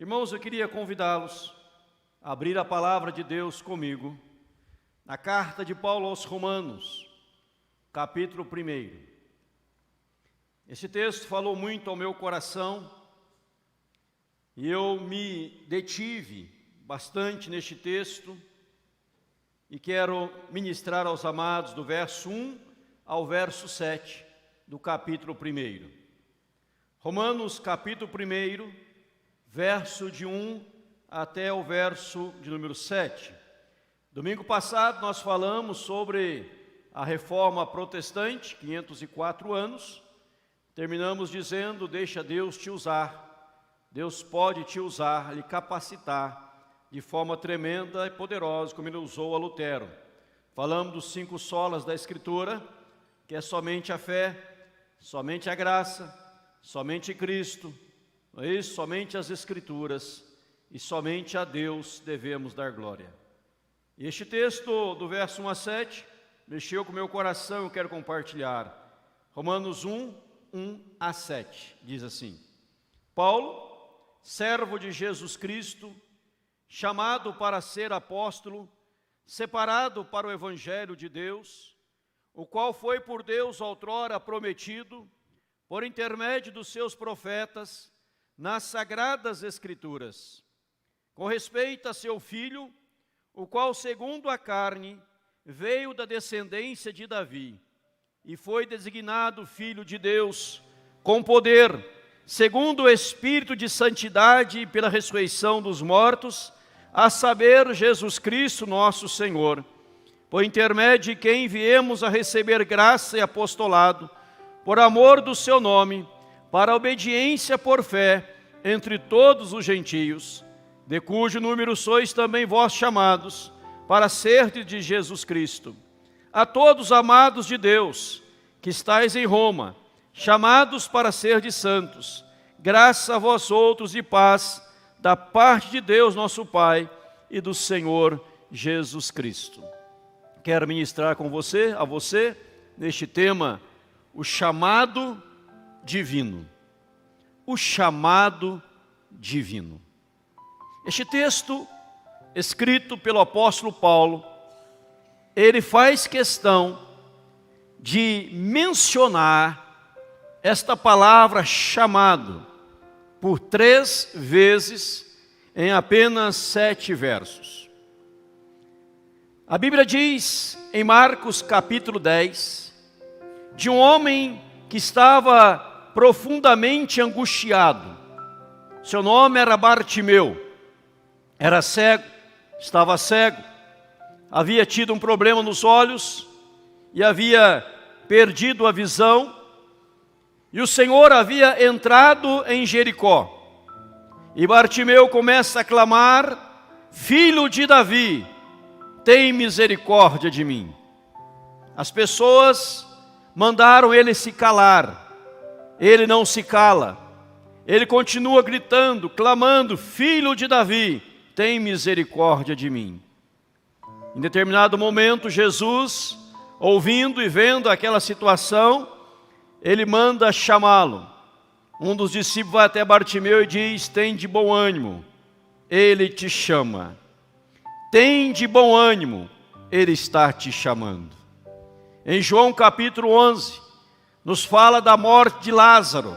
Irmãos, eu queria convidá-los a abrir a palavra de Deus comigo, na carta de Paulo aos Romanos, capítulo 1. Esse texto falou muito ao meu coração e eu me detive bastante neste texto e quero ministrar aos amados do verso 1 ao verso 7 do capítulo 1. Romanos, capítulo 1, verso de 1 até o verso de número 7. Domingo passado nós falamos sobre a reforma protestante, 504 anos. Terminamos dizendo: deixa Deus te usar. Deus pode te usar, lhe capacitar de forma tremenda e poderosa, como ele usou a Lutero. Falamos dos 5 solas da Escritura, que é somente a fé, somente a graça, somente Cristo, não é isso? Somente as Escrituras e somente a Deus devemos dar glória. E este texto do verso 1 a 7 mexeu com o meu coração, eu quero compartilhar. Romanos 1 a 7 diz assim: Paulo, servo de Jesus Cristo, chamado para ser apóstolo, separado para o evangelho de Deus, o qual foi por Deus outrora prometido, por intermédio dos seus profetas, nas sagradas Escrituras, com respeito a seu filho, o qual, segundo a carne, veio da descendência de Davi, e foi designado Filho de Deus, com poder, segundo o Espírito de santidade e pela ressurreição dos mortos, a saber, Jesus Cristo nosso Senhor, por intermédio de quem viemos a receber graça e apostolado, por amor do seu nome, para a obediência por fé entre todos os gentios, de cujo número sois também vós chamados, para serdes de Jesus Cristo. A todos amados de Deus, que estáis em Roma, chamados para serdes santos, graça a vós outros e paz, da parte de Deus nosso Pai e do Senhor Jesus Cristo. Quero ministrar com você, a você, neste tema, o chamado divino. O chamado divino. Este texto, escrito pelo apóstolo Paulo, ele faz questão de mencionar esta palavra chamado por 3 vezes em apenas 7 versos. A Bíblia diz em Marcos capítulo 10, de um homem que estava profundamente angustiado. Seu nome era Bartimeu, era cego, estava cego, havia tido um problema nos olhos e havia perdido a visão, e o Senhor havia entrado em Jericó. E Bartimeu começa a clamar: Filho de Davi, tem misericórdia de mim. As pessoas mandaram ele se calar, ele não se cala, ele continua gritando, clamando: Filho de Davi, tem misericórdia de mim. Em determinado momento, Jesus, ouvindo e vendo aquela situação, ele manda chamá-lo. Um dos discípulos vai até Bartimeu e diz: tem de bom ânimo, ele te chama. Tem de bom ânimo, ele está te chamando. Em João capítulo 11, nos fala da morte de Lázaro.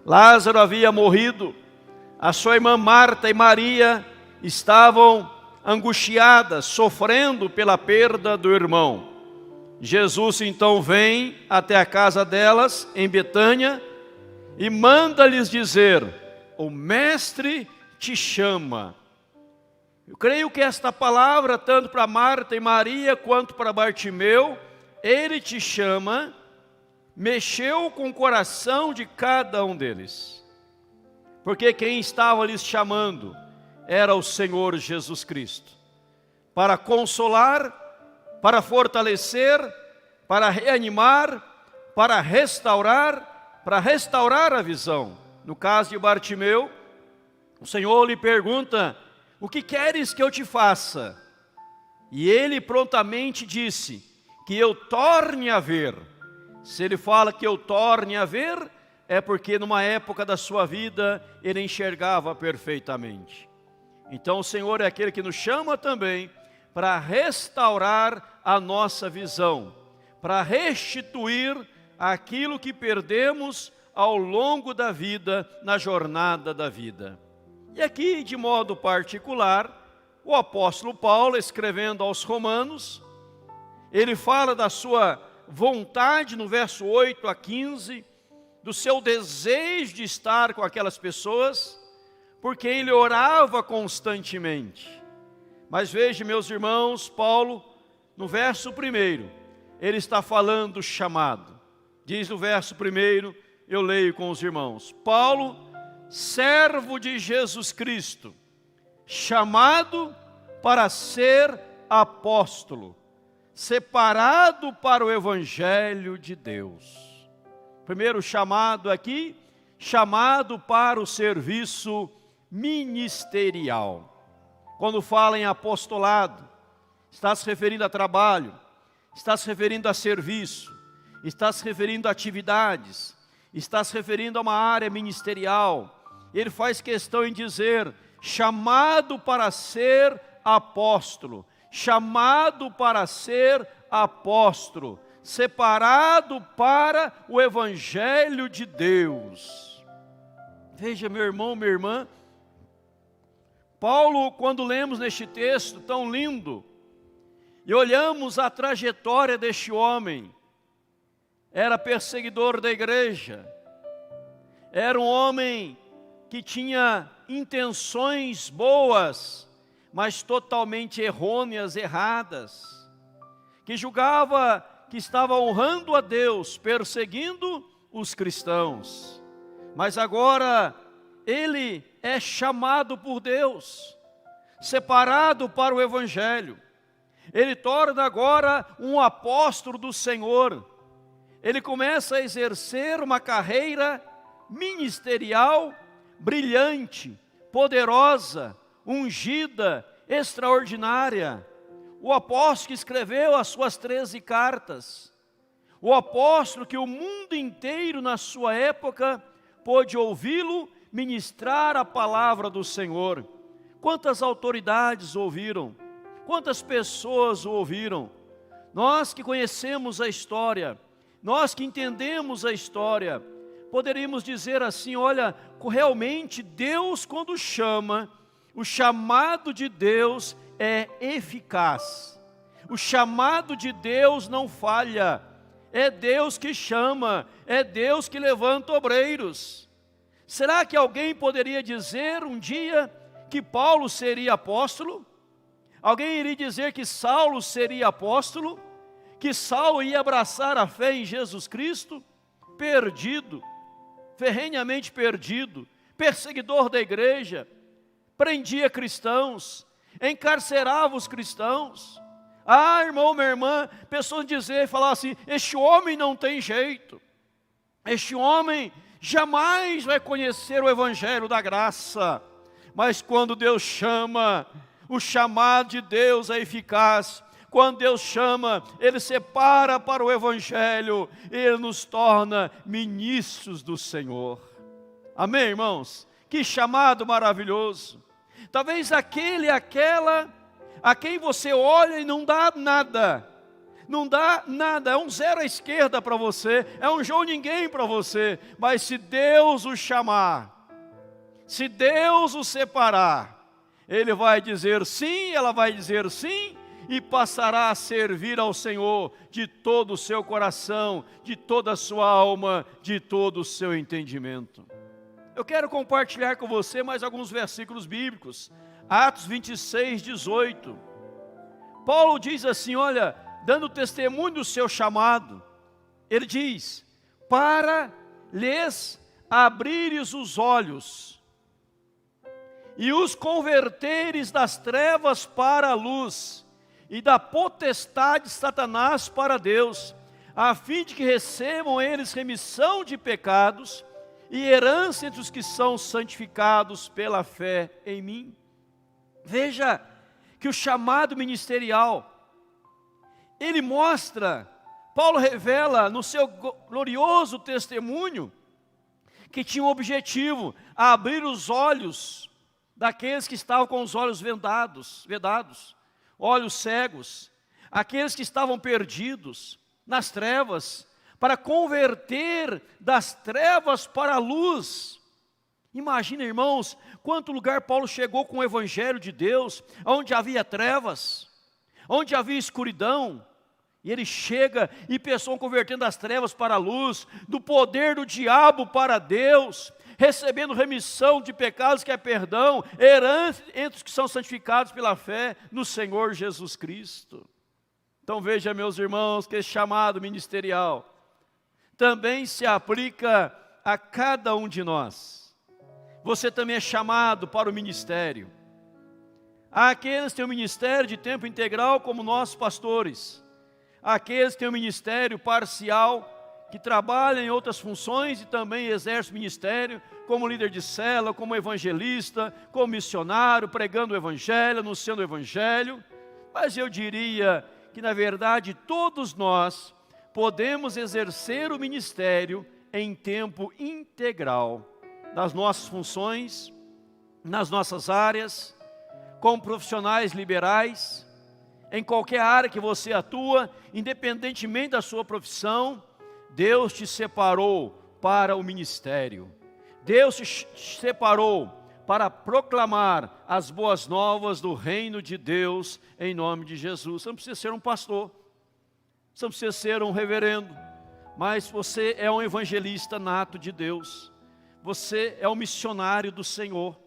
Lázaro havia morrido, a sua irmã Marta e Maria estavam angustiadas, sofrendo pela perda do irmão. Jesus então vem até a casa delas, em Betânia, e manda-lhes dizer: o Mestre te chama. Eu creio que esta palavra, tanto para Marta e Maria, quanto para Bartimeu, ele te chama, mexeu com o coração de cada um deles. Porque quem estava lhes chamando era o Senhor Jesus Cristo, para consolar, para fortalecer, para reanimar, para restaurar a visão. No caso de Bartimeu, o Senhor lhe pergunta: o que queres que eu te faça? E ele prontamente disse: que eu torne a ver. Se ele fala que eu torne a ver, é porque numa época da sua vida ele enxergava perfeitamente. Então o Senhor é aquele que nos chama também para restaurar a nossa visão, para restituir aquilo que perdemos ao longo da vida, na jornada da vida. E aqui, de modo particular, o apóstolo Paulo, escrevendo aos Romanos, ele fala da sua vontade, no verso 8 a 15, do seu desejo de estar com aquelas pessoas, porque ele orava constantemente. Mas veja, meus irmãos, Paulo, no verso 1, ele está falando do chamado. Diz no verso 1, eu leio com os irmãos: Paulo, servo de Jesus Cristo, chamado para ser apóstolo, separado para o evangelho de Deus. Primeiro chamado aqui, chamado para o serviço ministerial. Quando fala em apostolado, está se referindo a trabalho, está se referindo a serviço, está se referindo a atividades, está se referindo a uma área ministerial. Ele faz questão em dizer, chamado para ser apóstolo, chamado para ser apóstolo, separado para o evangelho de Deus. Veja, meu irmão, minha irmã, Paulo, quando lemos neste texto tão lindo, e olhamos a trajetória deste homem, era perseguidor da igreja, era um homem que tinha intenções boas, mas totalmente errôneas, erradas, que julgava que estava honrando a Deus, perseguindo os cristãos, mas agora ele é chamado por Deus, separado para o evangelho, ele torna agora um apóstolo do Senhor, ele começa a exercer uma carreira ministerial brilhante, poderosa, ungida, extraordinária. O apóstolo que escreveu as suas 13 cartas, o apóstolo que o mundo inteiro na sua época pôde ouvi-lo ministrar a palavra do Senhor. Quantas autoridades ouviram, quantas pessoas o ouviram. Nós que conhecemos a história, nós que entendemos a história, poderíamos dizer assim, olha, realmente Deus quando chama, o chamado de Deus é eficaz. O chamado de Deus não falha. É Deus que chama, é Deus que levanta obreiros. Será que alguém poderia dizer um dia que Paulo seria apóstolo? Alguém iria dizer que Saulo seria apóstolo? Que Saulo ia abraçar a fé em Jesus Cristo? Perdido, ferrenhamente perdido, perseguidor da igreja, prendia cristãos, encarcerava os cristãos. Ah, irmão, minha irmã, pessoas falar assim, este homem não tem jeito, este homem jamais vai conhecer o evangelho da graça. Mas quando Deus chama, o chamado de Deus é eficaz. Quando Deus chama, Ele separa para o evangelho, Ele nos torna ministros do Senhor. Amém, irmãos? Que chamado maravilhoso. Talvez aquela a quem você olha e não dá nada, é um zero à esquerda para você, é um João ninguém para você, mas se Deus o chamar, se Deus o separar, Ele vai dizer sim, ela vai dizer sim, e passará a servir ao Senhor de todo o seu coração, de toda a sua alma, de todo o seu entendimento. Eu quero compartilhar com você mais alguns versículos bíblicos. Atos 26, 18. Paulo diz assim, olha, dando testemunho do seu chamado, ele diz, para lhes abrires os olhos e os converteres das trevas para a luz e da potestade de Satanás para Deus, a fim de que recebam eles remissão de pecados e herança entre os que são santificados pela fé em mim. Veja que o chamado ministerial, ele mostra, Paulo revela no seu glorioso testemunho, que tinha um objetivo: abrir os olhos daqueles que estavam com os olhos vedados, olhos cegos, aqueles que estavam perdidos nas trevas, para converter das trevas para a luz. Imagina, irmãos, quanto lugar Paulo chegou com o evangelho de Deus, onde havia trevas, onde havia escuridão, e ele chega e pessoas convertendo das trevas para a luz, do poder do diabo para Deus, recebendo remissão de pecados, que é perdão, herança entre os que são santificados pela fé no Senhor Jesus Cristo. Então veja, meus irmãos, que esse chamado ministerial também se aplica a cada um de nós. Você também é chamado para o ministério. Há aqueles que têm um ministério de tempo integral, como nossos pastores. Há aqueles que têm um ministério parcial, que trabalham em outras funções e também exercem ministério, como líder de célula, como evangelista, como missionário, pregando o evangelho, anunciando o evangelho. Mas eu diria que, na verdade, todos nós podemos exercer o ministério em tempo integral, nas nossas funções, nas nossas áreas, como profissionais liberais, em qualquer área que você atua, independentemente da sua profissão, Deus te separou para o ministério. Deus te separou para proclamar as boas novas do reino de Deus em nome de Jesus. Você não precisa ser um pastor, você não precisa ser um reverendo, mas você é um evangelista nato de Deus. Você é um missionário do Senhor.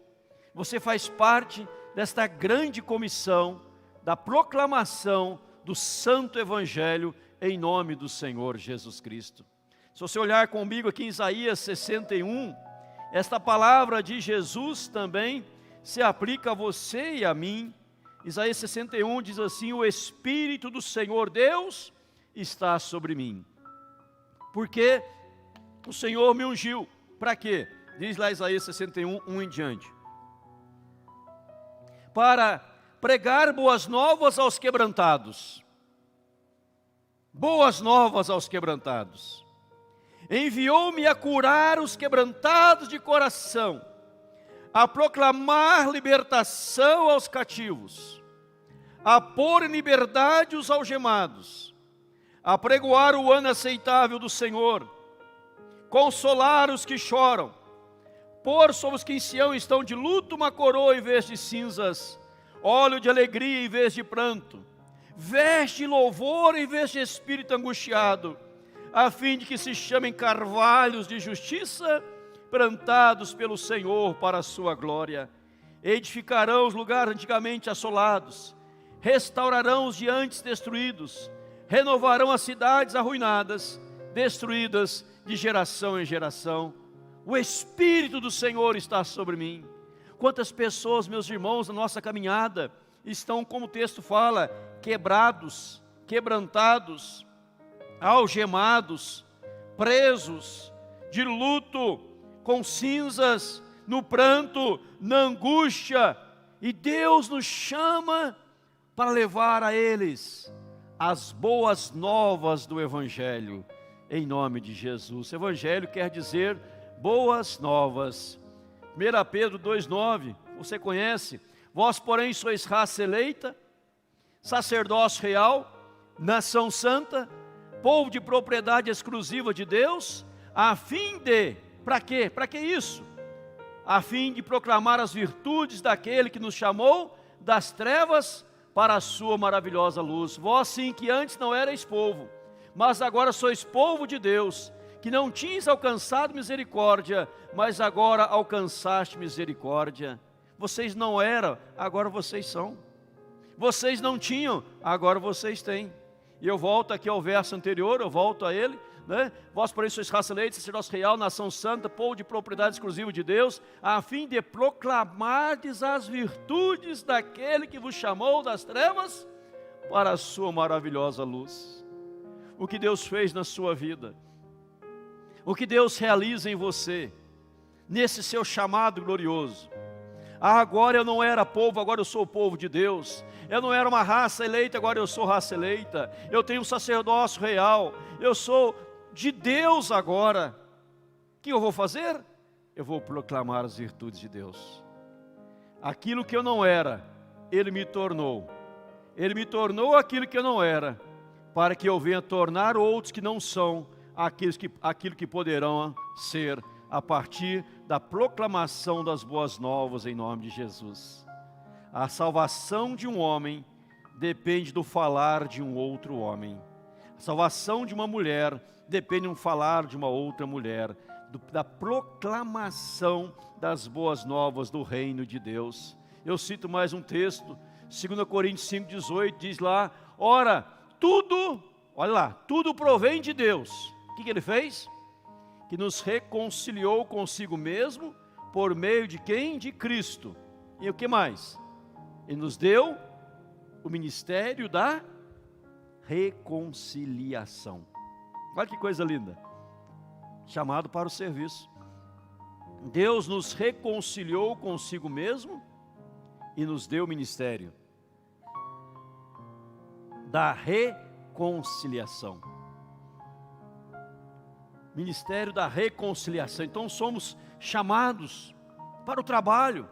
Você faz parte desta grande comissão da proclamação do santo evangelho em nome do Senhor Jesus Cristo. Se você olhar comigo aqui em Isaías 61, esta palavra de Jesus também se aplica a você e a mim. Isaías 61 diz assim: o Espírito do Senhor Deus está sobre mim, porque o Senhor me ungiu. Para quê? Diz lá Isaías 61, 1 em diante. Para pregar boas novas aos quebrantados. Boas novas aos quebrantados. Enviou-me a curar os quebrantados de coração, a proclamar libertação aos cativos, a pôr em liberdade os algemados, a pregoar o ano aceitável do Senhor, consolar os que choram, pôr sobre os que em Sião estão de luto uma coroa em vez de cinzas, óleo de alegria em vez de pranto, veste de louvor em vez de espírito angustiado, a fim de que se chamem carvalhos de justiça, plantados pelo Senhor para a sua glória. Edificarão os lugares antigamente assolados, restaurarão os de antes destruídos, renovarão as cidades arruinadas, destruídas de geração em geração. O Espírito do Senhor está sobre mim. Quantas pessoas, meus irmãos, na nossa caminhada, estão, como o texto fala, quebrados, quebrantados, algemados, presos, de luto, com cinzas, no pranto, na angústia, e Deus nos chama para levar a eles as boas novas do Evangelho, em nome de Jesus. Evangelho quer dizer boas novas. 1 Pedro 2,9, você conhece: vós, porém, sois raça eleita, sacerdócio real, nação santa, povo de propriedade exclusiva de Deus, a fim de, para quê? Para que isso? A fim de proclamar as virtudes daquele que nos chamou das trevas para a sua maravilhosa luz. Vós sim, que antes não erais povo, mas agora sois povo de Deus, que não tinhas alcançado misericórdia, mas agora alcançaste misericórdia. Vocês não eram, agora vocês são. Vocês não tinham, agora vocês têm. E eu volto aqui ao verso anterior, eu volto a ele, né? Vós, porém, sois raça eleita, sacerdócio real, nação santa, povo de propriedade exclusiva de Deus, a fim de proclamardes as virtudes daquele que vos chamou das trevas para a sua maravilhosa luz. O que Deus fez na sua vida, o que Deus realiza em você, nesse seu chamado glorioso. Agora eu não era povo, agora eu sou o povo de Deus. Eu não era uma raça eleita, agora eu sou raça eleita. Eu tenho um sacerdócio real, eu sou de Deus agora. O que eu vou fazer? eu vou proclamar as virtudes de Deus. Aquilo que eu não era, Ele me tornou. Ele me tornou aquilo que eu não era, para que eu venha tornar outros que não são aquilo que poderão ser a partir da proclamação das boas novas em nome de Jesus. A salvação de um homem depende do falar de um outro homem. A salvação de uma mulher depende do falar de uma outra mulher, da proclamação das boas novas do reino de Deus. Eu cito mais um texto, 2 Coríntios 5,18, diz lá, ora, tudo, olha lá, tudo provém de Deus. O que Ele fez? Que nos reconciliou consigo mesmo, por meio de quem? De Cristo. E o que mais? Ele nos deu o ministério da reconciliação. Olha que coisa linda. Chamado para o serviço. Deus nos reconciliou consigo mesmo e nos deu o ministério da reconciliação. Ministério da reconciliação. Então somos chamados para o trabalho.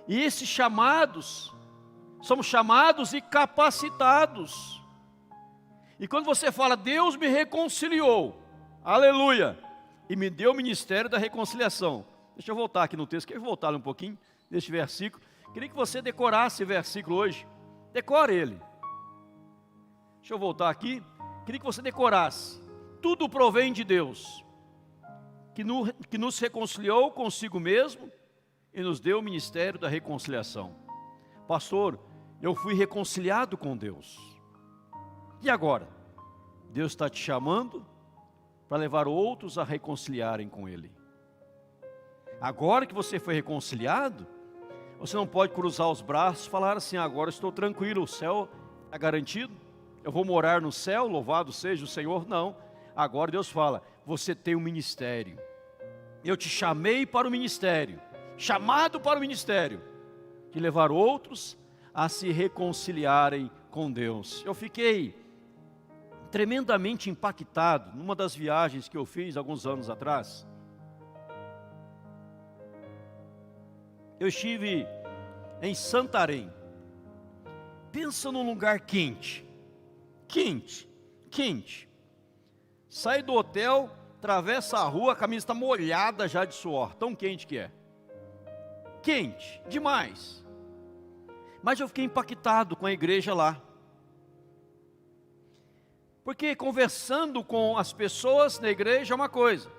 E esses chamados, somos chamados e capacitados. E quando você fala, Deus me reconciliou, aleluia, e me deu o ministério da reconciliação. Deixa eu voltar aqui no texto, quero voltar um pouquinho neste versículo. Queria que você decorasse esse versículo hoje. Decore ele. Deixa eu voltar aqui. Queria que você decorasse. Tudo provém de Deus, que nos reconciliou consigo mesmo e nos deu o ministério da reconciliação. Pastor, eu fui reconciliado com Deus. E agora? Deus está te chamando para levar outros a reconciliarem com Ele. Agora que você foi reconciliado, você não pode cruzar os braços e falar assim, agora estou tranquilo, o céu está garantido, eu vou morar no céu, louvado seja o Senhor. Não, agora Deus fala, você tem um ministério, eu te chamei para o ministério, chamado para o ministério, de levar outros a se reconciliarem com Deus. Eu fiquei tremendamente impactado numa das viagens que eu fiz alguns anos atrás. Eu estive em Santarém. Pensa num lugar quente. Quente. Sai do hotel, atravessa a rua, a camisa está molhada já de suor, tão quente que é. Quente, demais. Mas eu fiquei impactado com a igreja lá. Porque conversando com as pessoas na igreja é uma coisa.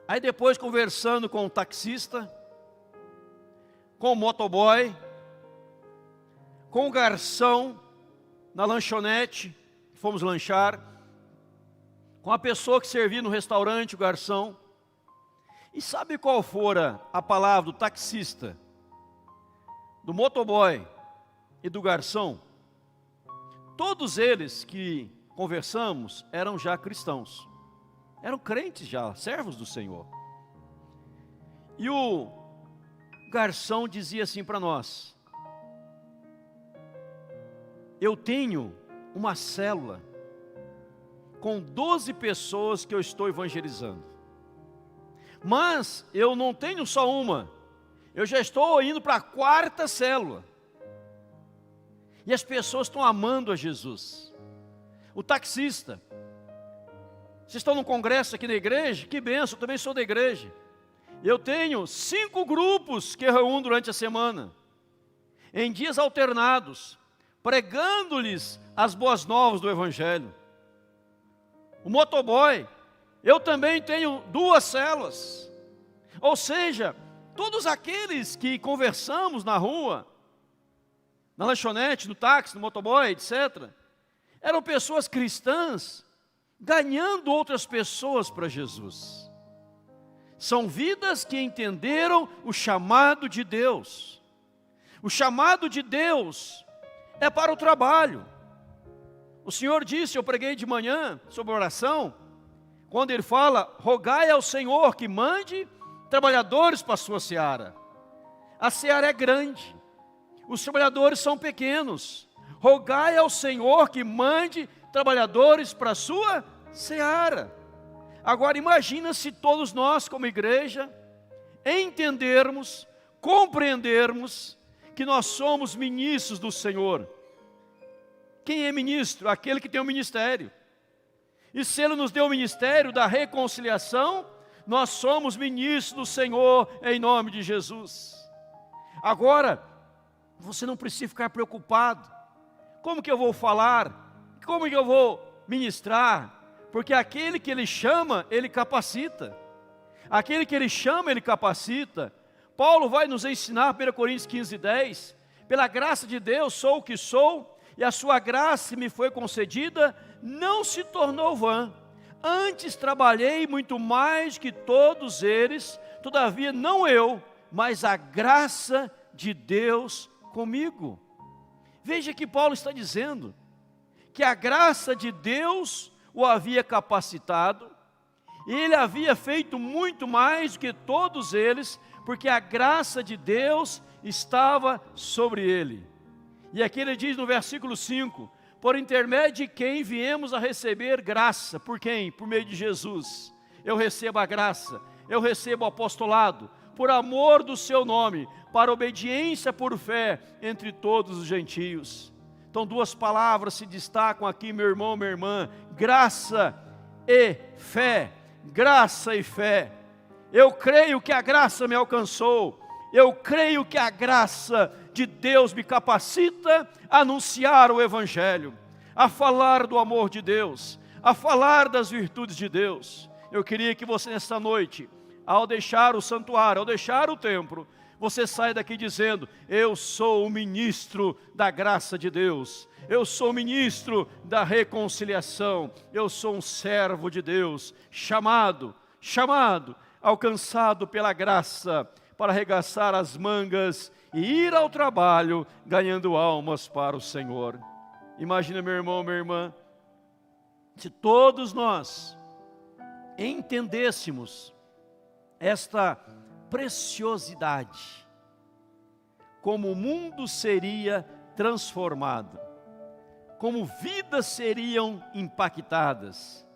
Aí depois conversando com o taxista, com o motoboy, com o garçom na lanchonete, fomos lanchar, com a pessoa que servia no restaurante, o garçom. E sabe qual fora a palavra do taxista, do motoboy e do garçom? Todos eles que conversamos eram já cristãos, eram crentes já, servos do Senhor. E o garçom dizia assim para nós, eu tenho uma célula com 12 pessoas que eu estou evangelizando, mas eu não tenho só uma, eu já estou indo para a 4ª célula, e as pessoas estão amando a Jesus. O taxista, vocês estão num congresso aqui na igreja? Que bênção, eu também sou da igreja. Eu tenho 5 grupos que reúno durante a semana, em dias alternados, pregando-lhes as boas novas do Evangelho. O motoboy, eu também tenho 2 células. Ou seja, todos aqueles que conversamos na rua, na lanchonete, no táxi, no motoboy, etc., eram pessoas cristãs, ganhando outras pessoas para Jesus. São vidas que entenderam o chamado de Deus. O chamado de Deus é para o trabalho. O Senhor disse, eu preguei de manhã sobre oração, quando Ele fala, rogai ao Senhor que mande trabalhadores para a sua seara. A seara é grande, os trabalhadores são pequenos. Rogai ao Senhor que mande trabalhadores para a sua seara. Agora imagina se todos nós como igreja entendermos, compreendermos que nós somos ministros do Senhor. Quem é ministro? Aquele que tem o ministério. E se Ele nos deu o ministério da reconciliação, nós somos ministros do Senhor em nome de Jesus. Agora, você não precisa ficar preocupado. Como que eu vou falar? Como que eu vou ministrar? Porque aquele que Ele chama, Ele capacita. Aquele que Ele chama, Ele capacita. Paulo vai nos ensinar, 1 Coríntios 15:10, pela graça de Deus sou o que sou, e a sua graça me foi concedida, não se tornou vã. Antes trabalhei muito mais que todos eles, todavia não eu, mas a graça de Deus comigo. Veja que Paulo está dizendo que a graça de Deus o havia capacitado, e ele havia feito muito mais do que todos eles, porque a graça de Deus estava sobre ele. E aqui ele diz no versículo 5, por intermédio de quem viemos a receber graça. Por quem? Por meio de Jesus. Eu recebo a graça, eu recebo o apostolado, por amor do seu nome, para obediência por fé entre todos os gentios. Então duas palavras se destacam aqui, meu irmão, minha irmã: graça e fé. Graça e fé. Eu creio que a graça me alcançou. Eu creio que a graça de Deus me capacita a anunciar o Evangelho, a falar do amor de Deus, a falar das virtudes de Deus. Eu queria que você nessa noite, ao deixar o santuário, ao deixar o templo, você saia daqui dizendo: eu sou o ministro da graça de Deus, eu sou o ministro da reconciliação, eu sou um servo de Deus, chamado, alcançado pela graça, para arregaçar as mangas e ir ao trabalho, ganhando almas para o Senhor. Imagina, meu irmão, minha irmã, se todos nós entendêssemos esta preciosidade, como o mundo seria transformado, como vidas seriam impactadas.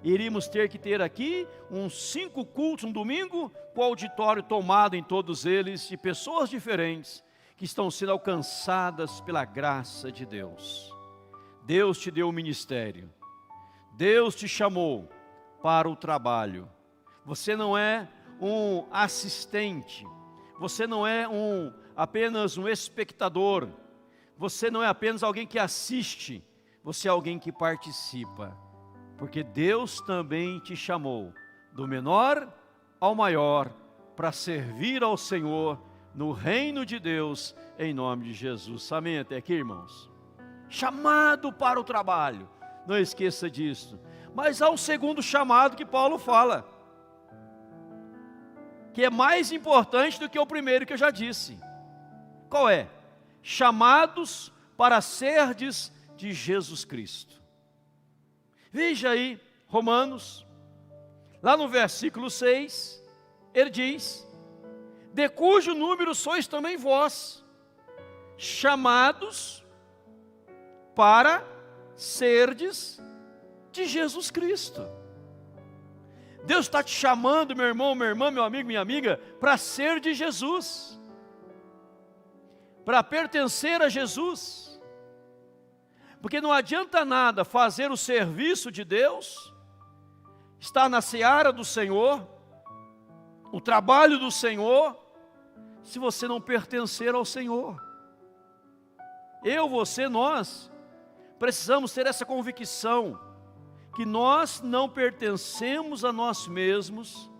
Iríamos ter que ter aqui uns 5 cultos no domingo, com o auditório tomado em todos eles, de pessoas diferentes, que estão sendo alcançadas pela graça de Deus. Deus te deu o ministério, Deus te chamou para o trabalho. Você não é um assistente, você não é apenas um espectador, você não é apenas alguém que assiste, você é alguém que participa. Porque Deus também te chamou, do menor ao maior, para servir ao Senhor no reino de Deus, em nome de Jesus. Amém? Até aqui, irmãos. Chamado para o trabalho, não esqueça disso. Mas há um segundo chamado que Paulo fala, que é mais importante do que o primeiro que eu já disse. Qual é? Chamados para serdes de Jesus Cristo. Veja aí, Romanos, lá no versículo 6, ele diz: de cujo número sois também vós, chamados para serdes de Jesus Cristo. Deus está te chamando, meu irmão, minha irmã, meu amigo, minha amiga, para ser de Jesus, para pertencer a Jesus. Porque não adianta nada fazer o serviço de Deus, estar na seara do Senhor, o trabalho do Senhor, se você não pertencer ao Senhor. Eu, você, nós, precisamos ter essa convicção, que nós não pertencemos a nós mesmos,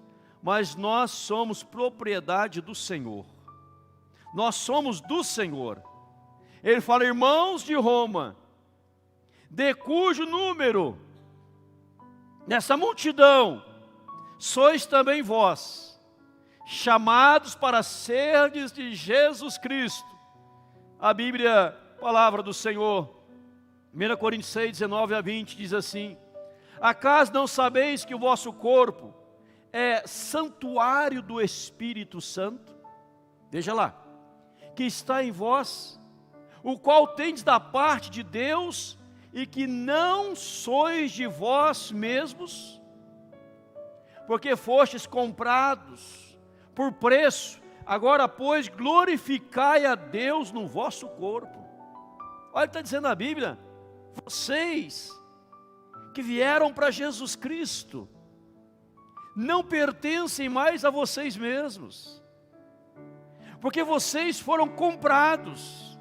mas nós somos propriedade do Senhor. Nós somos do Senhor. Ele fala: irmãos de Roma, de cujo número, nessa multidão, sois também vós, chamados para serdes de Jesus Cristo. A Bíblia, palavra do Senhor, 1 Coríntios 6, 19-20, diz assim: acaso não sabeis que o vosso corpo é santuário do Espírito Santo? Veja lá, que está em vós, o qual tendes da parte de Deus, e que não sois de vós mesmos, porque fostes comprados por preço. Agora, pois, glorificai a Deus no vosso corpo. Olha o que está dizendo a Bíblia. Vocês que vieram para Jesus Cristo, não pertencem mais a vocês mesmos, porque vocês foram comprados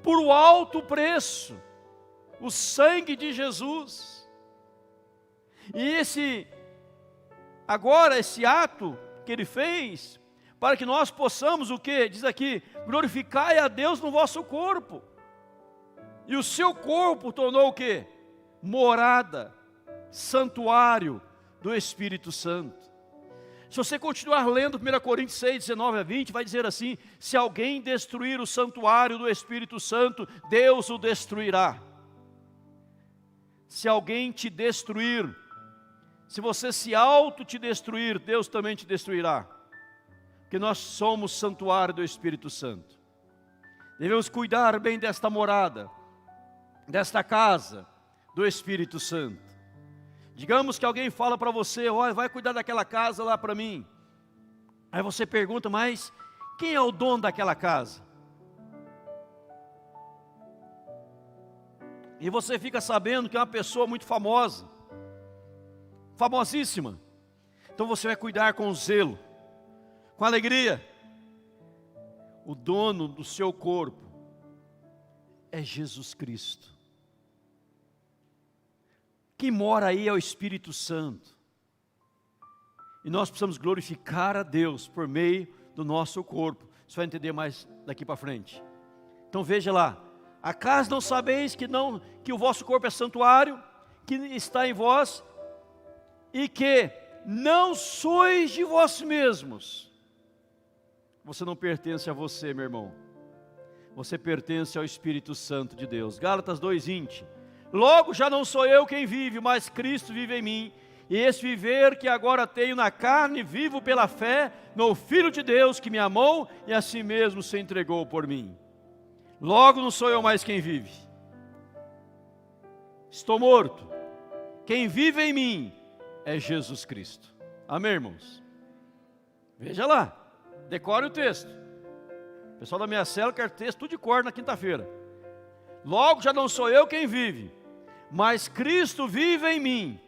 por um alto preço, o sangue de Jesus. E esse ato que ele fez, para que nós possamos o que? Diz aqui, glorificai a Deus no vosso corpo. E o seu corpo tornou o que? Morada, santuário do Espírito Santo. Se você continuar lendo 1 Coríntios 6, 19 a 20, vai dizer assim: se alguém destruir o santuário do Espírito Santo, Deus o destruirá. Se alguém te destruir, se você se te destruir, Deus também te destruirá. Porque nós somos santuário do Espírito Santo. Devemos cuidar bem desta morada, desta casa do Espírito Santo. Digamos que alguém fala para você: olha, vai cuidar daquela casa lá para mim. Aí você pergunta: mas quem é o dono daquela casa? E você fica sabendo que é uma pessoa muito famosa, famosíssima. Então você vai cuidar com zelo, com alegria. O dono do seu corpo é Jesus Cristo. Quem mora aí é o Espírito Santo. E nós precisamos glorificar a Deus por meio do nosso corpo. Você vai entender mais daqui para frente. Então veja lá: acaso não sabeis que o vosso corpo é santuário, que está em vós, e que não sois de vós mesmos? Você não pertence a você, meu irmão. Você pertence ao Espírito Santo de Deus. Gálatas 2:20. Logo já não sou eu quem vive, mas Cristo vive em mim. E esse viver que agora tenho na carne, vivo pela fé no Filho de Deus que me amou e a si mesmo se entregou por mim. Logo não sou eu mais quem vive. Estou morto. Quem vive em mim é Jesus Cristo. Amém, irmãos? Veja lá, decore o texto. O pessoal da minha célula quer texto tudo de cor na quinta-feira. Logo já não sou eu quem vive, mas Cristo vive em mim.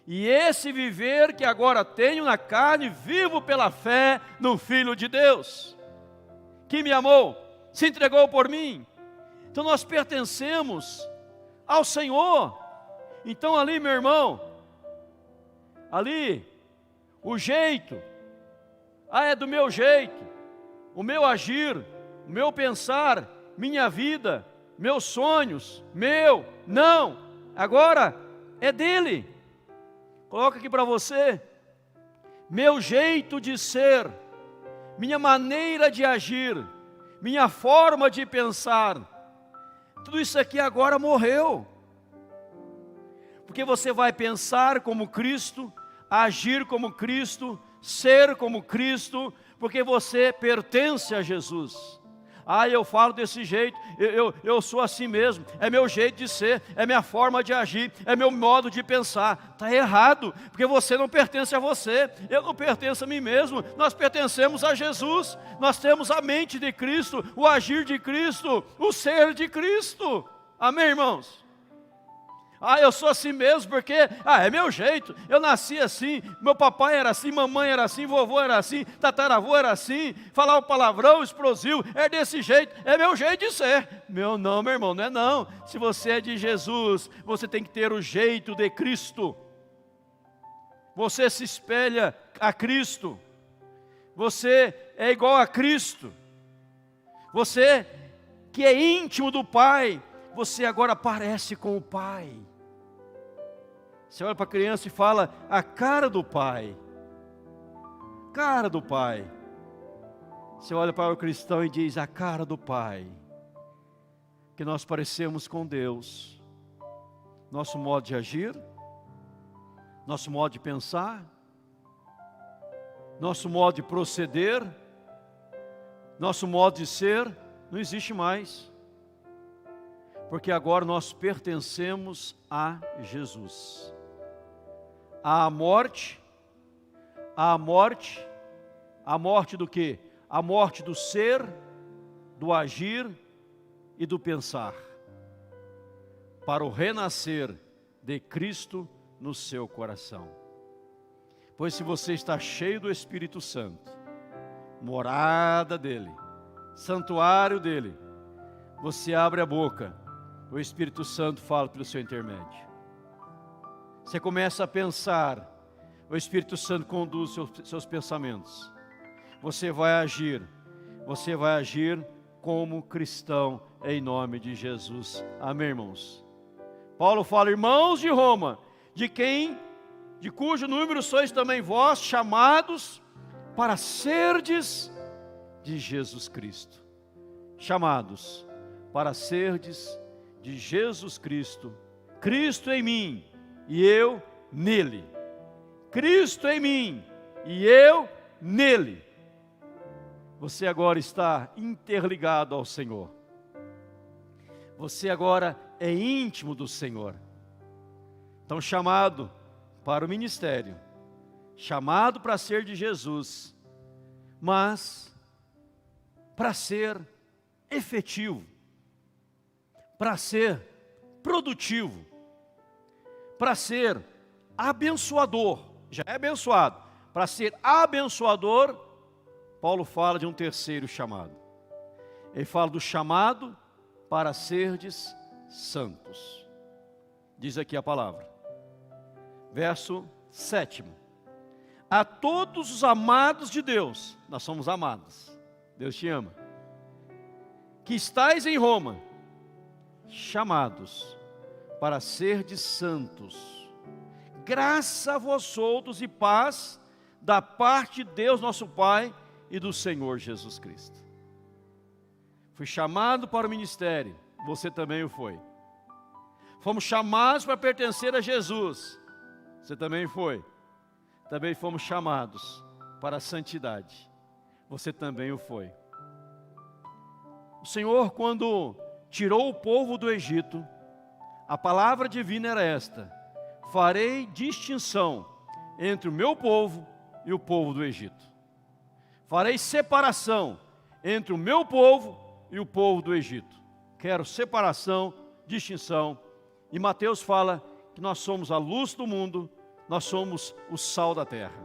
E esse viver que agora tenho na carne, vivo pela fé no Filho de Deus, que me amou, se entregou por mim. Então nós pertencemos ao Senhor. Então ali, meu irmão, ali, o jeito, é do meu jeito, o meu agir, o meu pensar, minha vida, meus sonhos, não, agora é dele. Coloca aqui para você: meu jeito de ser, minha maneira de agir, minha forma de pensar, tudo isso aqui agora morreu. Porque você vai pensar como Cristo, agir como Cristo, ser como Cristo, porque você pertence a Jesus. Eu falo desse jeito, eu sou assim mesmo, é meu jeito de ser, é minha forma de agir, é meu modo de pensar. Está errado, porque você não pertence a você, eu não pertenço a mim mesmo, nós pertencemos a Jesus. Nós temos a mente de Cristo, o agir de Cristo, o ser de Cristo. Amém, irmãos? Eu sou assim mesmo porque, é meu jeito, eu nasci assim, meu papai era assim, mamãe era assim, vovô era assim, tataravô era assim, falava palavrão, explosivo, é desse jeito, é meu jeito de ser. Meu irmão, não é não. Se você é de Jesus, você tem que ter o jeito de Cristo. Você se espelha a Cristo, você é igual a Cristo. Você que é íntimo do Pai, você agora parece com o Pai. Você olha para a criança e fala: a cara do Pai. Cara do Pai. Você olha para o cristão e diz: a cara do Pai. Que nós parecemos com Deus. Nosso modo de agir, nosso modo de pensar, nosso modo de proceder, nosso modo de ser, não existe mais. Porque agora nós pertencemos a Jesus. A morte A morte do quê? A morte do ser, do agir e do pensar, para o renascer de Cristo no seu coração. Pois se você está cheio do Espírito Santo, morada dele, santuário dele, você abre a boca, o Espírito Santo fala pelo seu intermédio. Você começa a pensar, o Espírito Santo conduz seus pensamentos. Você vai agir como cristão em nome de Jesus. Amém, irmãos? Paulo fala, irmãos de Roma, de cujo número sois também vós, chamados para serdes de Jesus Cristo. Chamados para serdes de Jesus Cristo. Cristo em mim e eu nele. Cristo em mim e eu nele. Você agora está interligado ao Senhor. Você agora é íntimo do Senhor. Então, chamado para o ministério, chamado para ser de Jesus, mas para ser efetivo, para ser produtivo, para ser abençoador, já é abençoado, para ser abençoador, Paulo fala de um terceiro chamado. Ele fala do chamado para serdes santos. Diz aqui a palavra. Verso 7. A todos os amados de Deus, nós somos amados, Deus te ama, que estais em Roma, chamados para serdes santos, graça a vós outros e paz da parte de Deus nosso Pai e do Senhor Jesus Cristo. Fui chamado para o ministério, você também o foi. Fomos chamados para pertencer a Jesus, você também foi. Também fomos chamados para a santidade, você também o foi. O Senhor, quando tirou o povo do Egito, a palavra divina era esta: farei distinção entre o meu povo e o povo do Egito. Farei separação entre o meu povo e o povo do Egito. Quero separação, distinção. E Mateus fala que nós somos a luz do mundo, nós somos o sal da terra.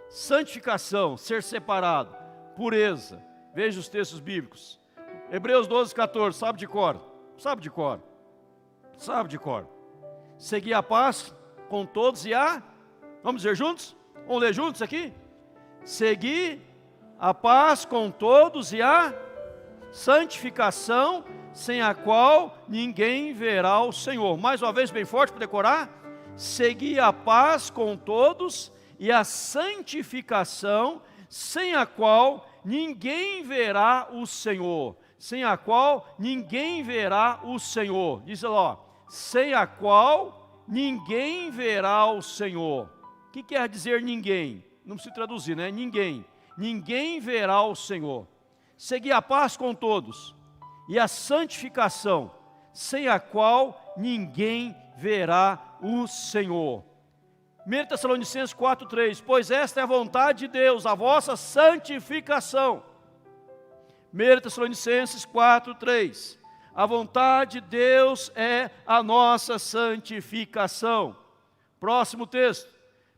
Santificação, ser separado, pureza. Veja os textos bíblicos. Hebreus 12, 14, sabe de cor? Sabe de cor. Sabe de cor. Seguir a paz com todos e a... Vamos dizer juntos? Vamos ler juntos aqui? Seguir a paz com todos e a santificação, sem a qual ninguém verá o Senhor. Mais uma vez, bem forte para decorar. Seguir a paz com todos e a santificação, sem a qual ninguém verá o Senhor. Sem a qual ninguém verá o Senhor. Diz lá, ó, sem a qual ninguém verá o Senhor. O que quer dizer ninguém? Não precisa traduzir, né? Ninguém. Ninguém verá o Senhor. Seguir a paz com todos e a santificação, sem a qual ninguém verá o Senhor. 1 Tessalonicenses 4:3, pois esta é a vontade de Deus, a vossa santificação. 1 Tessalonicenses 4:3, a vontade de Deus é a nossa santificação. Próximo texto,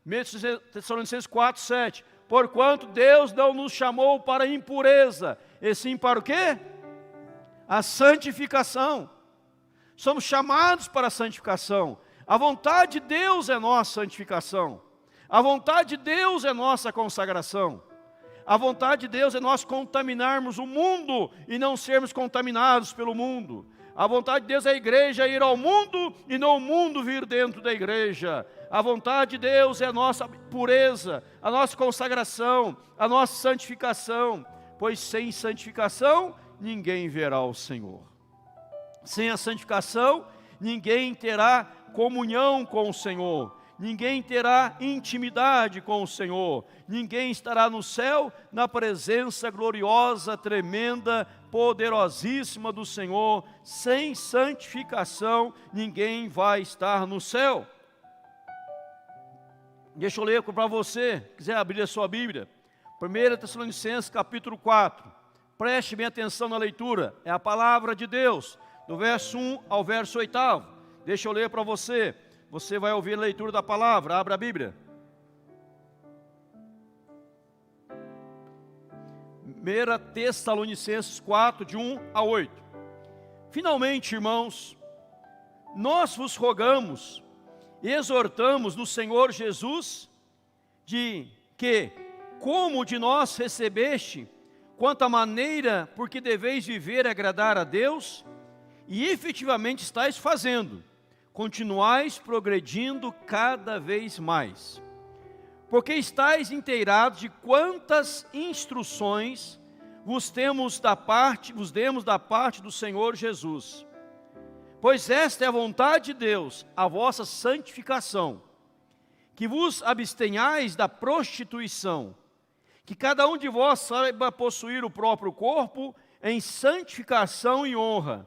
1 Tessalonicenses 4:7, porquanto Deus não nos chamou para impureza, e sim para o quê? A santificação. Somos chamados para a santificação. A vontade de Deus é nossa santificação. A vontade de Deus é nossa consagração. A vontade de Deus é nós contaminarmos o mundo e não sermos contaminados pelo mundo. A vontade de Deus é a igreja ir ao mundo e não o mundo vir dentro da igreja. A vontade de Deus é a nossa pureza, a nossa consagração, a nossa santificação. Pois sem santificação, ninguém verá o Senhor. Sem a santificação, ninguém terá comunhão com o Senhor. Ninguém terá intimidade com o Senhor. Ninguém estará no céu, na presença gloriosa, tremenda, poderosíssima do Senhor. Sem santificação, ninguém vai estar no céu. Deixa eu ler para você, quiser abrir a sua Bíblia. 1 Tessalonicenses capítulo 4. Preste bem atenção na leitura. É a palavra de Deus, do verso 1 ao verso 8. Deixa eu ler para você. Você vai ouvir a leitura da palavra. Abra a Bíblia. 1 Tessalonicenses 4, de 1 a 8. Finalmente, irmãos, nós vos rogamos e exortamos no Senhor Jesus de que, como de nós recebeste, quanto à maneira por que deveis viver e agradar a Deus, e efetivamente estáis fazendo, continuais progredindo cada vez mais. Porque estáis inteirados de quantas instruções vos demos da parte do Senhor Jesus. Pois esta é a vontade de Deus, a vossa santificação, que vos abstenhais da prostituição, que cada um de vós saiba possuir o próprio corpo em santificação e honra,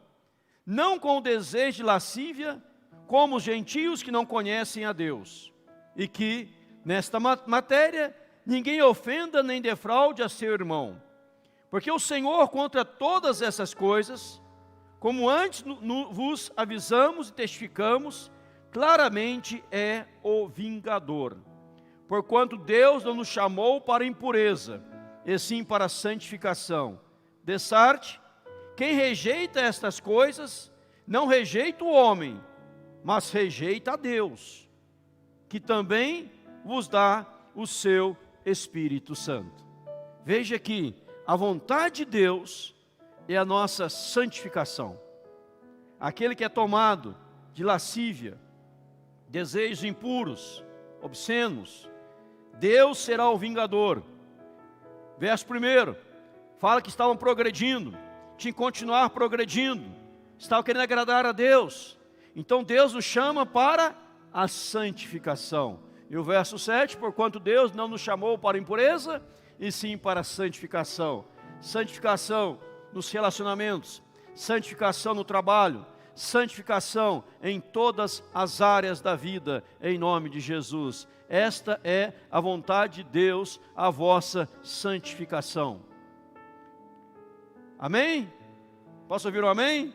não com o desejo de lascívia, como os gentios que não conhecem a Deus, e que, nesta matéria, ninguém ofenda nem defraude a seu irmão, porque o Senhor, contra todas essas coisas, como antes vos avisamos e testificamos, claramente é o vingador. Porquanto Deus não nos chamou para impureza, e sim para santificação. Dessarte, quem rejeita estas coisas, não rejeita o homem, mas rejeita a Deus, que também vos dá o seu Espírito Santo. Veja que a vontade de Deus é a nossa santificação. Aquele que é tomado de lascívia, desejos impuros, obscenos, Deus será o vingador. Verso 1, fala que estavam progredindo, tinham que continuar progredindo, estavam querendo agradar a Deus. Então Deus nos chama para a santificação. E o verso 7, porquanto Deus não nos chamou para impureza, e sim para a santificação. Santificação nos relacionamentos, santificação no trabalho, santificação em todas as áreas da vida, em nome de Jesus. Esta é a vontade de Deus, a vossa santificação. Amém? Posso ouvir um amém?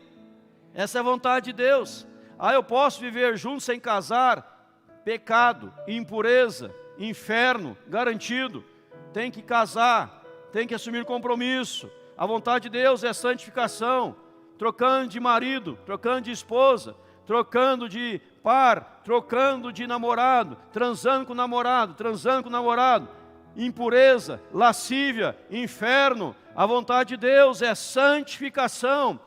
Essa é a vontade de Deus. Eu posso viver junto sem casar? Pecado, impureza, inferno, garantido. Tem que casar, tem que assumir compromisso. A vontade de Deus é santificação, trocando de marido, trocando de esposa, trocando de par, trocando de namorado, transando com o namorado, impureza, lascívia, inferno. A vontade de Deus é santificação.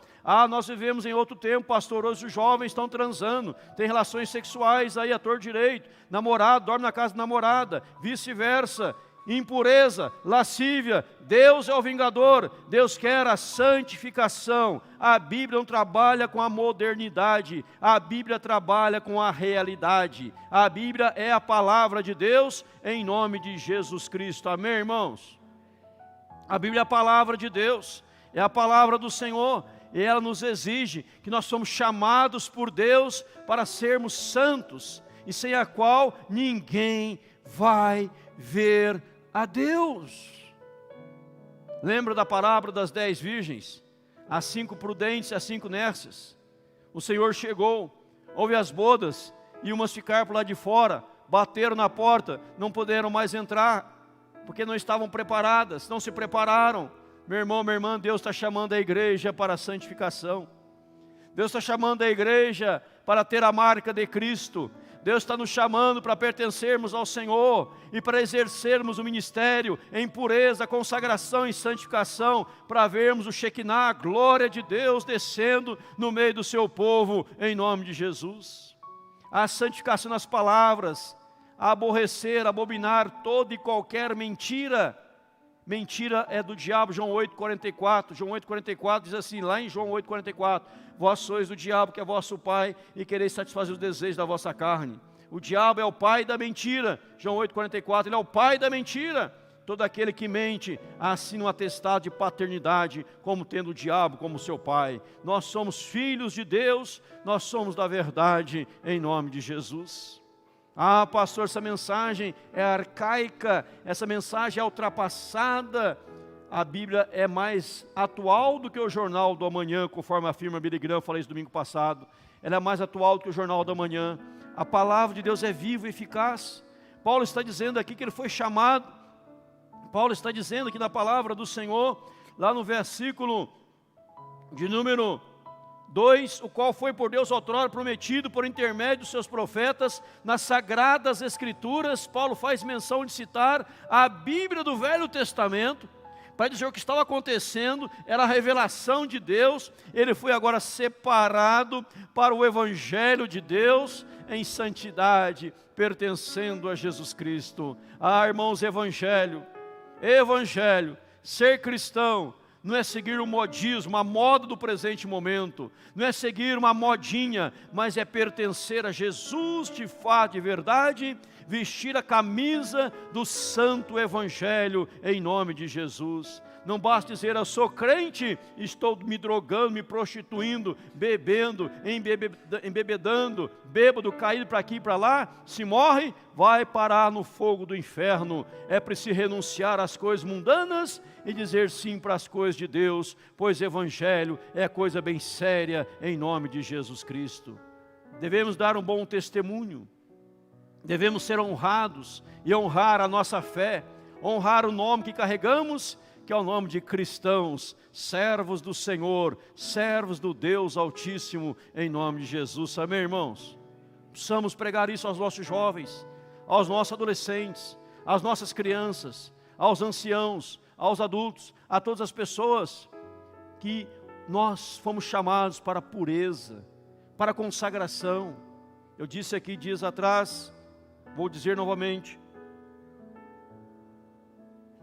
Nós vivemos em outro tempo, pastor, hoje os jovens estão transando, tem relações sexuais aí à torto direito, namorado, dorme na casa da namorada, vice-versa. Impureza, lascívia. Deus é o vingador, Deus quer a santificação. A Bíblia não trabalha com a modernidade, a Bíblia trabalha com a realidade. A Bíblia é a palavra de Deus em nome de Jesus Cristo. Amém, irmãos? A Bíblia é a palavra de Deus, é a palavra do Senhor, e ela nos exige que nós somos chamados por Deus para sermos santos, e sem a qual ninguém vai ver a Deus. Lembra da parábola das 10 virgens? As 5 prudentes e as 5 nércias. O Senhor chegou, houve as bodas, e umas ficaram por lá de fora, bateram na porta, não puderam mais entrar, porque não estavam preparadas, não se prepararam. Meu irmão, minha irmã, Deus está chamando a igreja para a santificação. Deus está chamando a igreja para ter a marca de Cristo. Deus está nos chamando para pertencermos ao Senhor e para exercermos o ministério em pureza, consagração e santificação, para vermos o Shekinah, a glória de Deus descendo no meio do seu povo, em nome de Jesus. A santificação nas palavras, a aborrecer, abominar toda e qualquer mentira. Mentira é do diabo, João 8,44. João 8,44 diz assim, lá em João 8,44: vós sois do diabo, que é vosso pai, e quereis satisfazer os desejos da vossa carne. O diabo é o pai da mentira. João 8,44, ele é o pai da mentira. Todo aquele que mente assina um atestado de paternidade, como tendo o diabo como seu pai. Nós somos filhos de Deus, nós somos da verdade, em nome de Jesus. Ah, pastor, essa mensagem é arcaica, essa mensagem é ultrapassada. A Bíblia é mais atual do que o Jornal do Amanhã, conforme afirma Billy Graham, falei isso domingo passado. Ela é mais atual do que o Jornal do Amanhã. A palavra de Deus é viva e eficaz. Paulo está dizendo aqui que ele foi chamado. Paulo está dizendo aqui na palavra do Senhor, lá no versículo de número 2, o qual foi por Deus outrora prometido por intermédio dos seus profetas nas sagradas escrituras. Paulo faz menção de citar a Bíblia do Velho Testamento, para dizer o que estava acontecendo, era a revelação de Deus. Ele foi agora separado para o Evangelho de Deus em santidade, pertencendo a Jesus Cristo. Ah, irmãos, Evangelho, ser cristão, não é seguir um modismo, a moda do presente momento, não é seguir uma modinha, mas é pertencer a Jesus de fato e verdade, vestir a camisa do santo evangelho em nome de Jesus. Não basta dizer eu sou crente, estou me drogando, me prostituindo, bebendo, embebedando, bêbado, caído para aqui e para lá. Se morre, vai parar no fogo do inferno. É preciso renunciar às coisas mundanas e dizer sim para as coisas de Deus, pois evangelho é coisa bem séria em nome de Jesus Cristo. Devemos dar um bom testemunho, devemos ser honrados e honrar a nossa fé, honrar o nome que carregamos, que é o nome de cristãos, servos do Senhor, servos do Deus Altíssimo, em nome de Jesus. Amém, irmãos? Precisamos pregar isso aos nossos jovens, aos nossos adolescentes, às nossas crianças, aos anciãos, aos adultos, a todas as pessoas, que nós fomos chamados para a pureza, para a consagração. Eu disse aqui dias atrás, vou dizer novamente,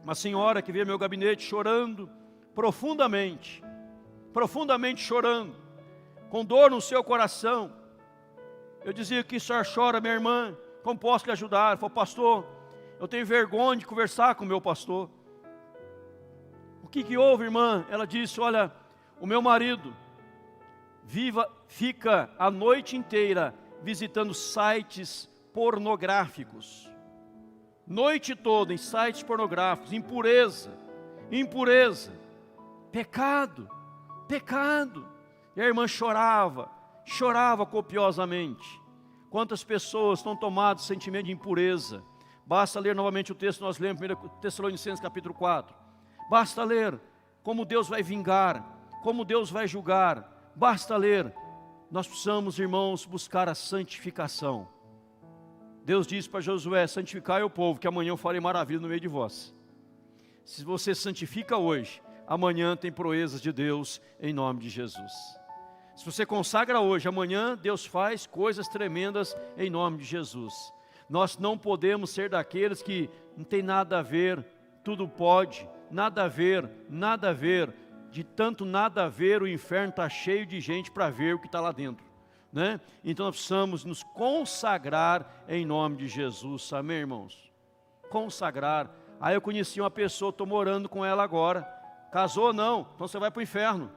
uma senhora que veio ao meu gabinete chorando profundamente chorando, com dor no seu coração. Eu dizia: que a senhora chora, minha irmã? Como posso lhe ajudar? Ela falou: pastor, eu tenho vergonha de conversar com o meu pastor. O que houve, irmã? Ela disse: olha, o meu marido fica a noite inteira visitando sites pornográficos, noite toda em sites pornográficos, impureza, pecado. E a irmã chorava copiosamente. Quantas pessoas estão tomadas de sentimento de impureza? Basta ler novamente o texto que nós lemos, 1 Tessalonicenses capítulo 4. Basta ler como Deus vai vingar, como Deus vai julgar. Basta ler. Nós precisamos, irmãos, buscar a santificação. Deus disse para Josué: santificai o povo, que amanhã eu farei maravilha no meio de vós. Se você santifica hoje, amanhã tem proezas de Deus em nome de Jesus. Se você consagra hoje, amanhã Deus faz coisas tremendas em nome de Jesus. Nós não podemos ser daqueles que não tem nada a ver, tudo pode, nada a ver, de tanto nada a ver, o inferno está cheio de gente para ver o que está lá dentro, né? Então nós precisamos nos consagrar em nome de Jesus, amém, irmãos? Consagrar. Aí eu conheci uma pessoa, estou morando com ela agora, casou não, então você vai para o inferno,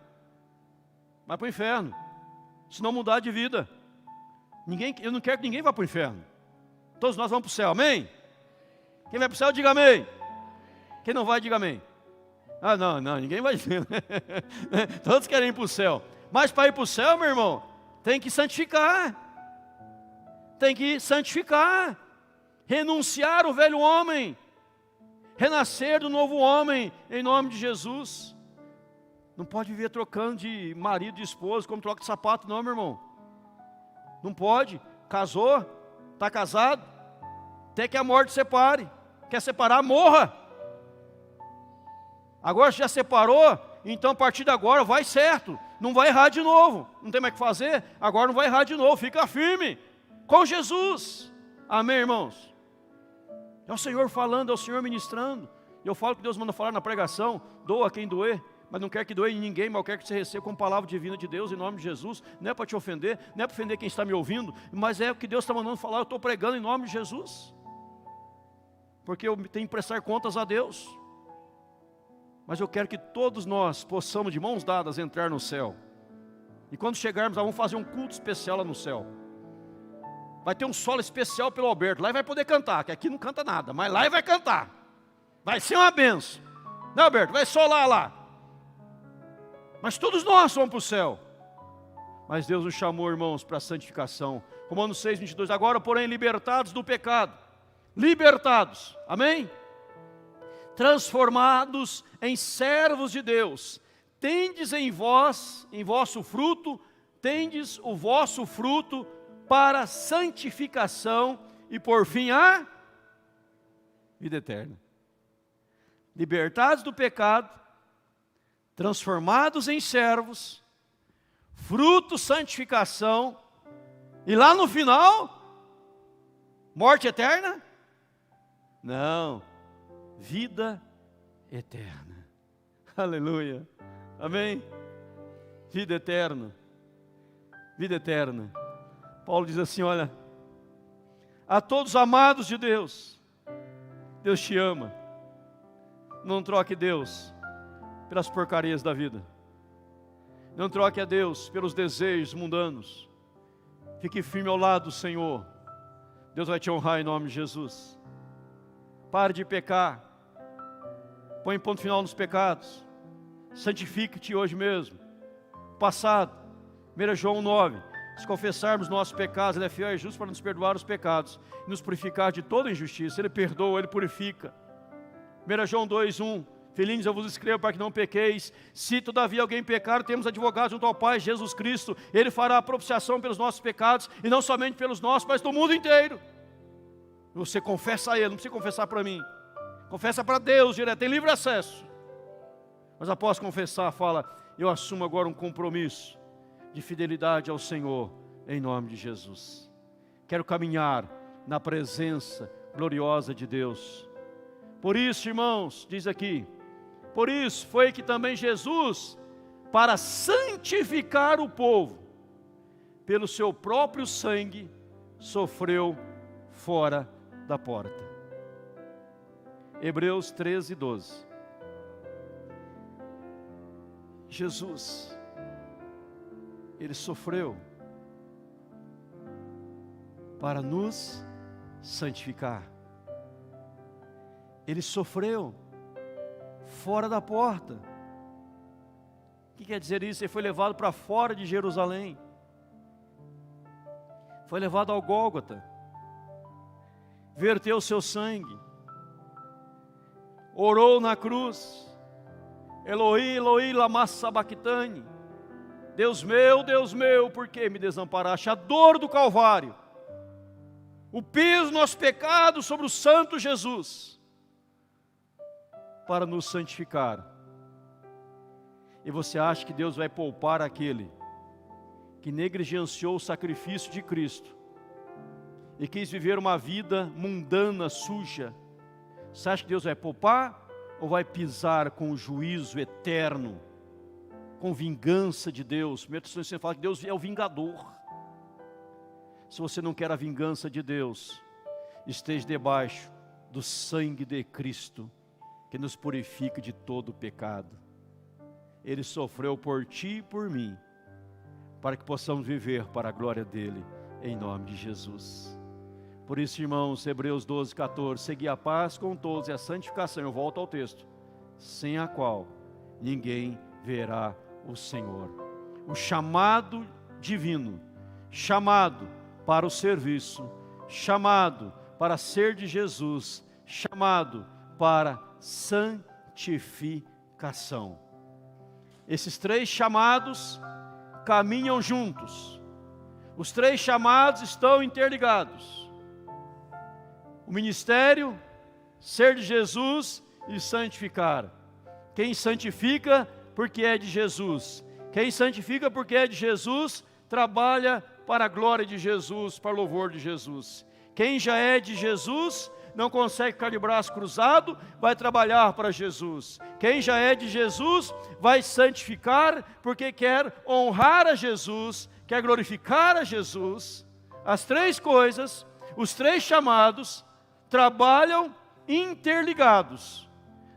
se não mudar de vida. Eu não quero que ninguém vá para o inferno, todos nós vamos para o céu, amém? Quem vai para o céu, diga amém. Quem não vai, diga amém. Ah, não, ninguém vai dizer. Todos querem ir para o céu. Mas para ir para o céu, meu irmão, tem que santificar. Renunciar o velho homem. Renascer do novo homem, em nome de Jesus. Não pode viver trocando de marido e esposa como troca de sapato, não, meu irmão. Não pode. Casou, está casado, até que a morte separe. Quer separar, morra. Agora já separou, então a partir de agora vai certo, não vai errar de novo, não tem mais o que fazer, agora não vai errar de novo, fica firme com Jesus, amém, irmãos? É o Senhor falando, é o Senhor ministrando. Eu falo que Deus manda falar na pregação: doa quem doer, mas não quer que doe em ninguém, mas quer que você receba como palavra divina de Deus em nome de Jesus. Não é para te ofender, não é para ofender quem está me ouvindo, mas é o que Deus está mandando falar. Eu estou pregando em nome de Jesus, porque eu tenho que prestar contas a Deus. Mas eu quero que todos nós possamos de mãos dadas entrar no céu. E quando chegarmos lá, vamos fazer um culto especial lá no céu. Vai ter um solo especial pelo Alberto. Lá ele vai poder cantar, que aqui não canta nada, mas lá ele vai cantar. Vai ser uma benção. Não, Alberto? Vai solar lá. Mas todos nós vamos para o céu. Mas Deus nos chamou, irmãos, para a santificação. Romanos 6, 22. Agora, porém, libertados do pecado. Libertados. Amém? Transformados em servos de Deus. Tendes em vós, em vosso fruto, tendes o vosso fruto para santificação e por fim a vida eterna. Libertados do pecado, transformados em servos, fruto santificação, e lá no final, morte eterna? Não, vida eterna. Aleluia, amém? Vida eterna, vida eterna. Paulo diz assim, olha, a todos amados de Deus, Deus te ama. Não troque Deus pelas porcarias da vida. Não troque a Deus pelos desejos mundanos. Fique firme ao lado do Senhor. Deus vai te honrar em nome de Jesus. Pare de pecar. Põe ponto final nos pecados. Santifique-te hoje mesmo. Passado, 1 João 9. Se confessarmos nossos pecados, Ele é fiel e justo para nos perdoar os pecados e nos purificar de toda injustiça. Ele perdoa, Ele purifica. 1 João 2:1. Filhinhos, eu vos escrevo para que não pequeis. Se todavia alguém pecar, temos advogado junto ao Pai, Jesus Cristo. Ele fará a propiciação pelos nossos pecados, e não somente pelos nossos, mas do mundo inteiro. Você confessa a Ele, não precisa confessar para mim. Confessa para Deus direto, tem livre acesso. Mas após confessar, fala, eu assumo agora um compromisso de fidelidade ao Senhor, em nome de Jesus. Quero caminhar na presença gloriosa de Deus. Por isso, irmãos, diz aqui, por isso foi que também Jesus, para santificar o povo, pelo seu próprio sangue, sofreu fora da porta. Hebreus 13:12. Jesus, Ele sofreu para nos santificar. Ele sofreu fora da porta. O que quer dizer isso? Ele foi levado para fora de Jerusalém. Foi levado ao Gólgota. Verteu o seu sangue. Orou na cruz. Eloí, Eloí, lama sabachthani. Deus meu, por que me desamparaste? A dor do Calvário. O peso do nosso pecado sobre o santo Jesus. Para nos santificar. E você acha que Deus vai poupar aquele que negligenciou o sacrifício de Cristo e quis viver uma vida mundana, suja? Você acha que Deus vai poupar ou vai pisar com o juízo eterno, com vingança de Deus? Primeiro você fala que Deus é o vingador. Se você não quer a vingança de Deus, esteja debaixo do sangue de Cristo, que nos purifica de todo o pecado. Ele sofreu por ti e por mim, para que possamos viver para a glória dEle, em nome de Jesus. Por isso, irmãos, Hebreus 12:14, segui a paz com todos e a santificação, eu volto ao texto, sem a qual ninguém verá o Senhor. O chamado divino, chamado para o serviço, chamado para ser de Jesus, chamado para santificação. Esses três chamados caminham juntos. Os três chamados estão interligados. O ministério, ser de Jesus e santificar. Quem santifica porque é de Jesus. Quem santifica porque é de Jesus, trabalha para a glória de Jesus, para o louvor de Jesus. Quem já é de Jesus, não consegue ficar de braço cruzado, vai trabalhar para Jesus. Quem já é de Jesus, vai santificar, porque quer honrar a Jesus, quer glorificar a Jesus. As três coisas, os três chamados, trabalham interligados.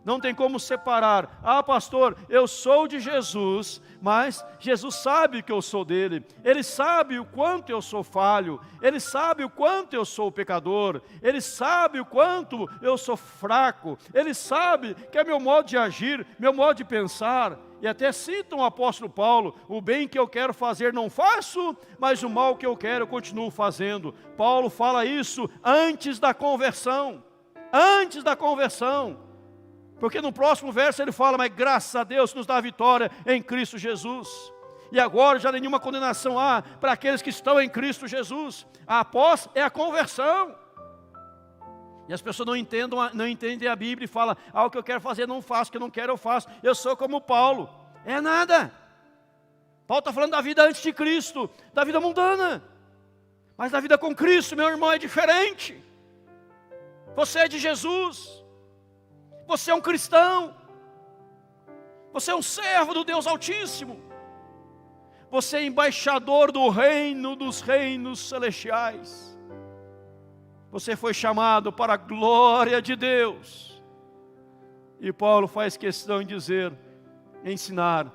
Não tem como separar. Ah, pastor, eu sou de Jesus, mas Jesus sabe que eu sou dele. Ele sabe o quanto eu sou falho. Ele sabe o quanto eu sou pecador. Ele sabe o quanto eu sou fraco. Ele sabe que é meu modo de agir, meu modo de pensar. E até citam o apóstolo Paulo: o bem que eu quero fazer não faço, mas o mal que eu quero eu continuo fazendo. Paulo fala isso antes da conversão. Antes da conversão. Porque no próximo verso ele fala: mas graças a Deus nos dá a vitória em Cristo Jesus. E agora já nenhuma condenação há para aqueles que estão em Cristo Jesus. A após é a conversão. E as pessoas não entendem a Bíblia e falam: ah, o que eu quero fazer não faço, o que eu não quero eu faço. Eu sou como Paulo. É nada. Paulo está falando da vida antes de Cristo, da vida mundana. Mas da vida com Cristo, meu irmão, é diferente. Você é de Jesus. Você é um cristão. Você é um servo do Deus Altíssimo. Você é embaixador do reino dos reinos celestiais. Você foi chamado para a glória de Deus. E Paulo faz questão de dizer, ensinar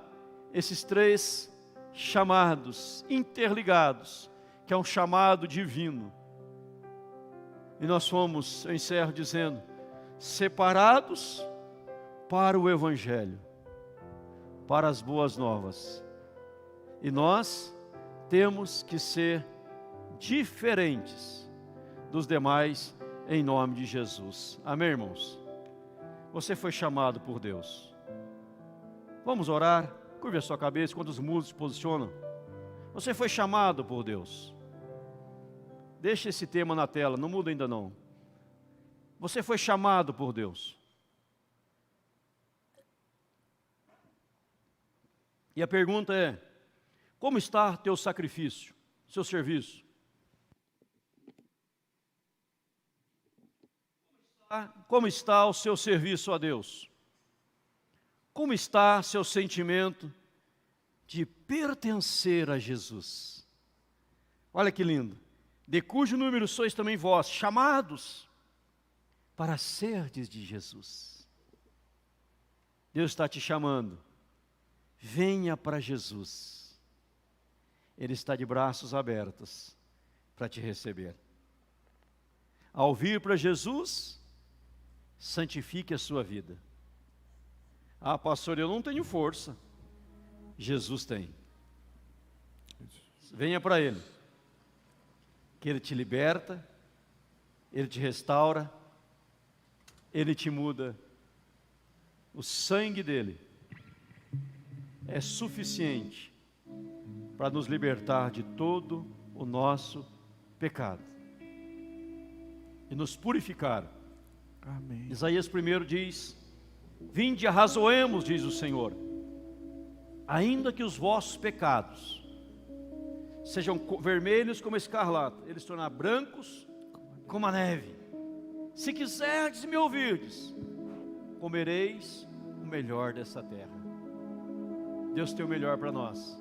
esses três chamados interligados, que é um chamado divino. E nós fomos, eu encerro dizendo, separados para o Evangelho, para as boas novas. E nós temos que ser diferentes dos demais em nome de Jesus. Amém, irmãos? Você foi chamado por Deus. Vamos orar? Curve a sua cabeça quando os músicos se posicionam. Você foi chamado por Deus. Deixa esse tema na tela, não muda ainda não. Você foi chamado por Deus. E a pergunta é: como está teu sacrifício, seu serviço? Como está o seu serviço a Deus? Como está seu sentimento de pertencer a Jesus? Olha que lindo. De cujo número sois também vós, chamados para serdes de Jesus. Deus está te chamando. Venha para Jesus. Ele está de braços abertos para te receber. Ao vir para Jesus, santifique a sua vida. Ah, pastor, eu não tenho força. Jesus tem. Venha para Ele, que Ele te liberta, Ele te restaura, Ele te muda. O sangue dEle é suficiente para nos libertar de todo o nosso pecado e nos purificar. Amém. Isaías 1 diz: vinde, arrazoemos, diz o Senhor, ainda que os vossos pecados sejam vermelhos como escarlata, eles se tornarão brancos como a neve. Se quiserdes me ouvirdes, comereis o melhor dessa terra. Deus tem o melhor para nós.